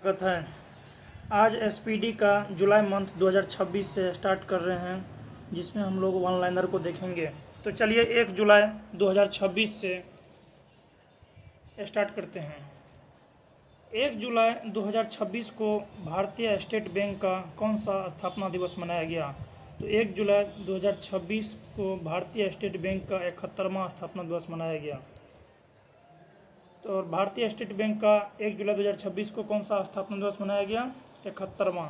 स्वागत है। आज एसपीडी का जुलाई मंथ 2026 से स्टार्ट कर रहे हैं, जिसमें हम लोग वन लाइनर को देखेंगे। तो चलिए 1 जुलाई 2026 से स्टार्ट करते हैं। 1 जुलाई 2026 को भारतीय स्टेट बैंक का कौन सा स्थापना दिवस मनाया गया? तो 1 जुलाई 2026 को भारतीय स्टेट बैंक का 71वां स्थापना दिवस मनाया गया। तो भारतीय स्टेट बैंक का 1 जुलाई 2026 को कौन सा स्थापना दिवस मनाया गया? 71वां।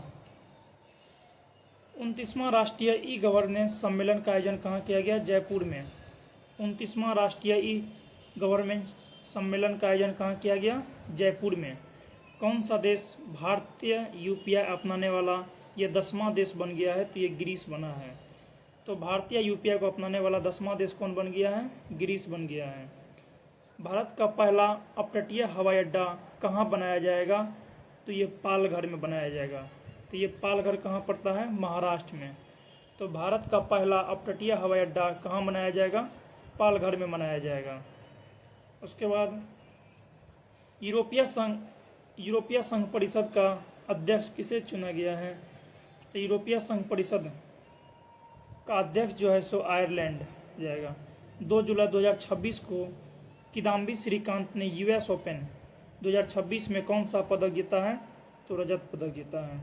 29वां राष्ट्रीय ई गवर्नेंस सम्मेलन का आयोजन कहाँ किया गया? जयपुर में। 29वां राष्ट्रीय ई गवर्नेंस सम्मेलन का आयोजन कहाँ किया गया? जयपुर में। कौन सा देश भारतीय यूपीआई अपनाने वाला ये 10वां देश बन गया है? तो ये ग्रीस बना है। तो भारतीय यूपीआई को अपनाने वाला 10वां देश कौन बन गया है? ग्रीस बन गया है। भारत का पहला अपतटीय हवाई अड्डा कहाँ बनाया जाएगा? तो ये पालघर में बनाया जाएगा। तो ये पालघर कहाँ पड़ता है? महाराष्ट्र में। तो भारत का पहला अपतटीय हवाई अड्डा कहाँ बनाया जाएगा? पालघर में बनाया जाएगा। उसके बाद यूरोपीय संघ परिषद का अध्यक्ष किसे चुना गया है? तो यूरोपीय संघ परिषद का अध्यक्ष जो है सो आयरलैंड जाएगा। 2 जुलाई 2026 को किदाम्बी श्रीकांत ने यूएस ओपन 2026 में कौन सा पदक जीता है? तो रजत पदक जीता है।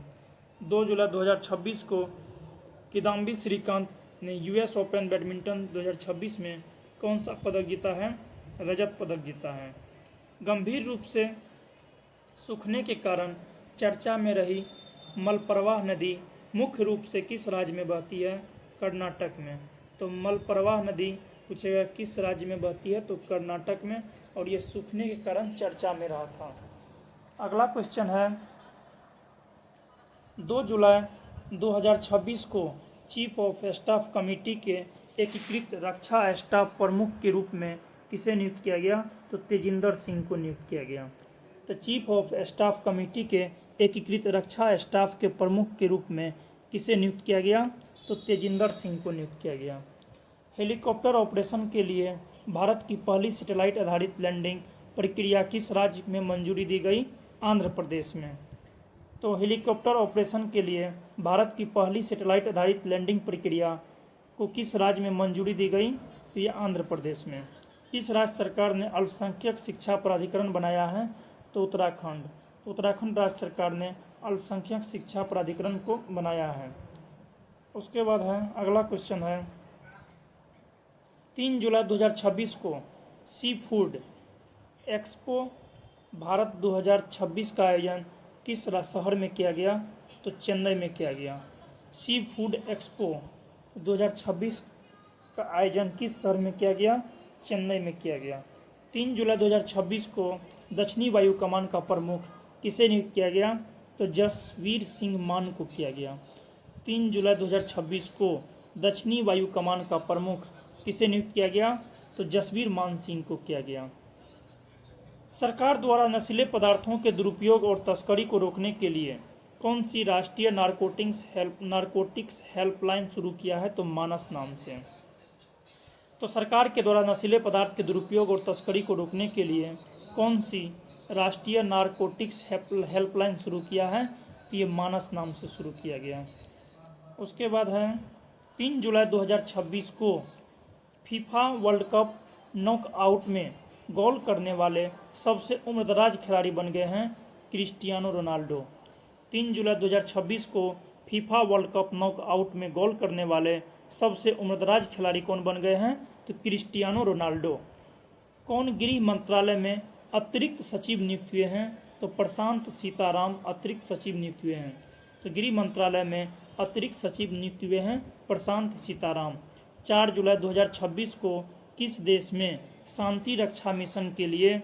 2 जुलाई 2026 को किदाम्बी श्रीकांत ने यूएस ओपन बैडमिंटन 2026 में कौन सा पदक जीता है? रजत पदक जीता है। गंभीर रूप से सूखने के कारण चर्चा में रही मलप्रवाह नदी मुख्य रूप से किस राज्य में बहती है? कर्नाटक में। तो मलप्रवाह नदी पूछेगा किस राज्य में बहती है? तो कर्नाटक में। और ये सूखने के कारण चर्चा में रहा था। अगला क्वेश्चन है 2 जुलाई 2026 को चीफ ऑफ स्टाफ कमेटी के एकीकृत रक्षा स्टाफ प्रमुख के रूप में किसे नियुक्त किया गया? तो तेजिंदर सिंह को नियुक्त किया गया। तो चीफ ऑफ स्टाफ कमेटी के एकीकृत रक्षा स्टाफ के प्रमुख के रूप में किसे नियुक्त किया गया? तो तेजिंदर सिंह को नियुक्त किया गया। हेलीकॉप्टर ऑपरेशन के लिए भारत की पहली सैटेलाइट आधारित लैंडिंग प्रक्रिया किस राज्य में मंजूरी दी गई? आंध्र प्रदेश में। तो हेलीकॉप्टर ऑपरेशन के लिए भारत की पहली सैटेलाइट आधारित लैंडिंग प्रक्रिया को किस राज्य में मंजूरी दी गई? तो ये आंध्र प्रदेश में। इस राज्य सरकार ने अल्पसंख्यक शिक्षा प्राधिकरण बनाया है? तो उत्तराखंड। उत्तराखंड राज्य सरकार ने अल्पसंख्यक शिक्षा प्राधिकरण को बनाया है। उसके बाद है अगला क्वेश्चन है 3 जुलाई 2026 को सी फूड एक्सपो भारत 2026 का आयोजन किस शहर में किया गया? तो चेन्नई में किया गया। सी फूड एक्सपो 2026 का आयोजन किस शहर में किया गया? चेन्नई में किया गया। 3 जुलाई 2026 को दक्षिणी वायु कमान का प्रमुख किसे नियुक्त किया गया? तो जसवीर सिंह मान को किया गया। 3 जुलाई 2026 को दक्षिणी वायु कमान का प्रमुख किसे नियुक्त किया गया? तो जसवीर मान सिंह को किया गया। सरकार द्वारा नशीले पदार्थों के दुरुपयोग और तस्करी को रोकने के लिए कौन सी राष्ट्रीय नारकोटिक्स हेल्पलाइन शुरू किया है? तो मानस नाम से। तो सरकार के द्वारा नशीले पदार्थ के दुरुपयोग और तस्करी को रोकने के लिए कौन सी राष्ट्रीय नारकोटिक्स हेल्पलाइन शुरू किया है? तो ये मानस नाम से शुरू किया गया। उसके बाद है 3 जुलाई 2026 को फीफा वर्ल्ड कप नॉकआउट में गोल करने वाले सबसे उम्रदराज खिलाड़ी बन गए हैं क्रिस्टियानो रोनाल्डो। 3 जुलाई 2026 को फीफा वर्ल्ड कप नॉकआउट में गोल करने वाले सबसे उम्रदराज खिलाड़ी कौन बन गए हैं? तो क्रिस्टियानो रोनाल्डो। कौन गृह मंत्रालय में अतिरिक्त सचिव नियुक्त हुए हैं? तो प्रशांत सीताराम अतिरिक्त सचिव नियुक्त हुए हैं। तो गृह मंत्रालय में अतिरिक्त सचिव नियुक्त हुए हैं प्रशांत सीताराम। 4 जुलाई 2026 को किस देश में शांति रक्षा मिशन के लिए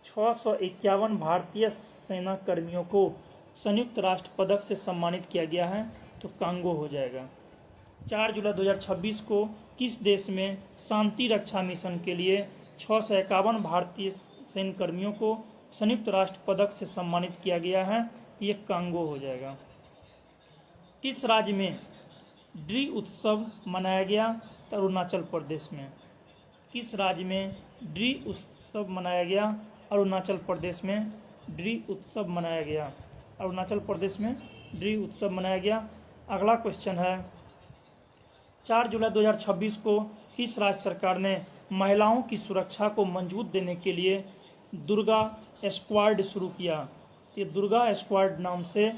651 भारतीय सेना कर्मियों को संयुक्त राष्ट्र पदक से सम्मानित किया गया है? तो कांगो हो जाएगा। 4 जुलाई 2026 को किस देश में शांति रक्षा मिशन के लिए 651 भारतीय सैन्य कर्मियों को संयुक्त राष्ट्र पदक से सम्मानित किया गया है? ये कांगो हो जाएगा। किस राज्य में ड्री उत्सव मनाया गया? तो अरुणाचल प्रदेश में। किस राज्य में ड्री उत्सव मनाया गया? अरुणाचल प्रदेश में। ड्री उत्सव मनाया गया? अरुणाचल प्रदेश में ड्री उत्सव मनाया गया। अगला क्वेश्चन है 4 जुलाई 2026 को किस राज्य सरकार ने महिलाओं की सुरक्षा को मजबूत देने के लिए दुर्गा स्क्वाड शुरू किया? ये दुर्गा स्क्वाड नाम से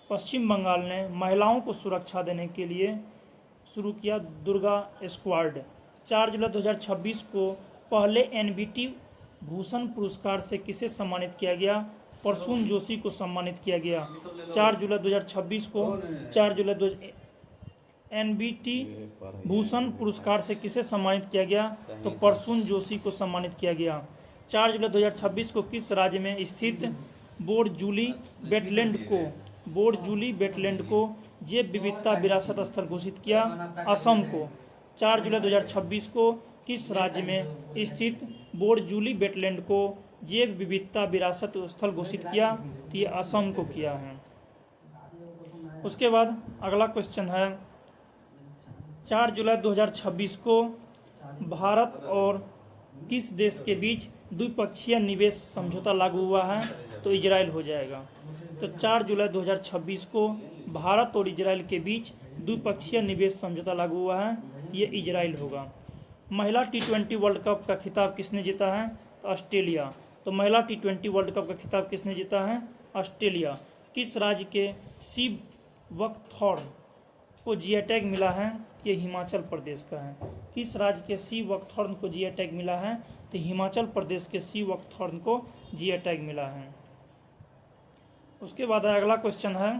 पश्चिम बंगाल ने महिलाओं को सुरक्षा देने के लिए शुरू किया दुर्गा स्क्वाड। 4 जुलाई 2026 को पहले एनबीटी भूषण पुरस्कार से किसे सम्मानित किया गया? प्रसून जोशी को सम्मानित किया गया। 4 जुलाई 2026 को एनबीटी भूषण पुरस्कार से किसे सम्मानित किया गया? तो प्रसून जोशी को सम्मानित किया गया। 4 जुलाई 2026 को किस राज्य में स्थित बोरजूली वेटलैंड को जैव विविधता विरासत स्थल घोषित किया? असम को। 4 जुलाई 2026 को किस राज्य में स्थित बोरजूली वेटलैंड को जैव विविधता विरासत स्थल घोषित किया? तो ये असम को किया है। उसके बाद अगला क्वेश्चन है 4 जुलाई 2026 को भारत और किस देश के बीच द्विपक्षीय निवेश समझौता लागू हुआ है? तो इजराइल हो जाएगा। तो 4 जुलाई 2026 को भारत और इजराइल के बीच द्विपक्षीय निवेश समझौता लागू हुआ है, ये इजराइल होगा। महिला T20 वर्ल्ड कप का खिताब किसने जीता है? तो ऑस्ट्रेलिया। तो महिला T20 वर्ल्ड कप का खिताब किसने जीता है? ऑस्ट्रेलिया। किस राज्य के सी वकथॉर्न को जीआई टैग मिला है? ये हिमाचल प्रदेश का है। किस राज्य के सी वकथॉर्न को जीआई टैग मिला है? तो हिमाचल प्रदेश के सी वकथॉर्न को जीआई टैग मिला है। उसके बाद अगला क्वेश्चन है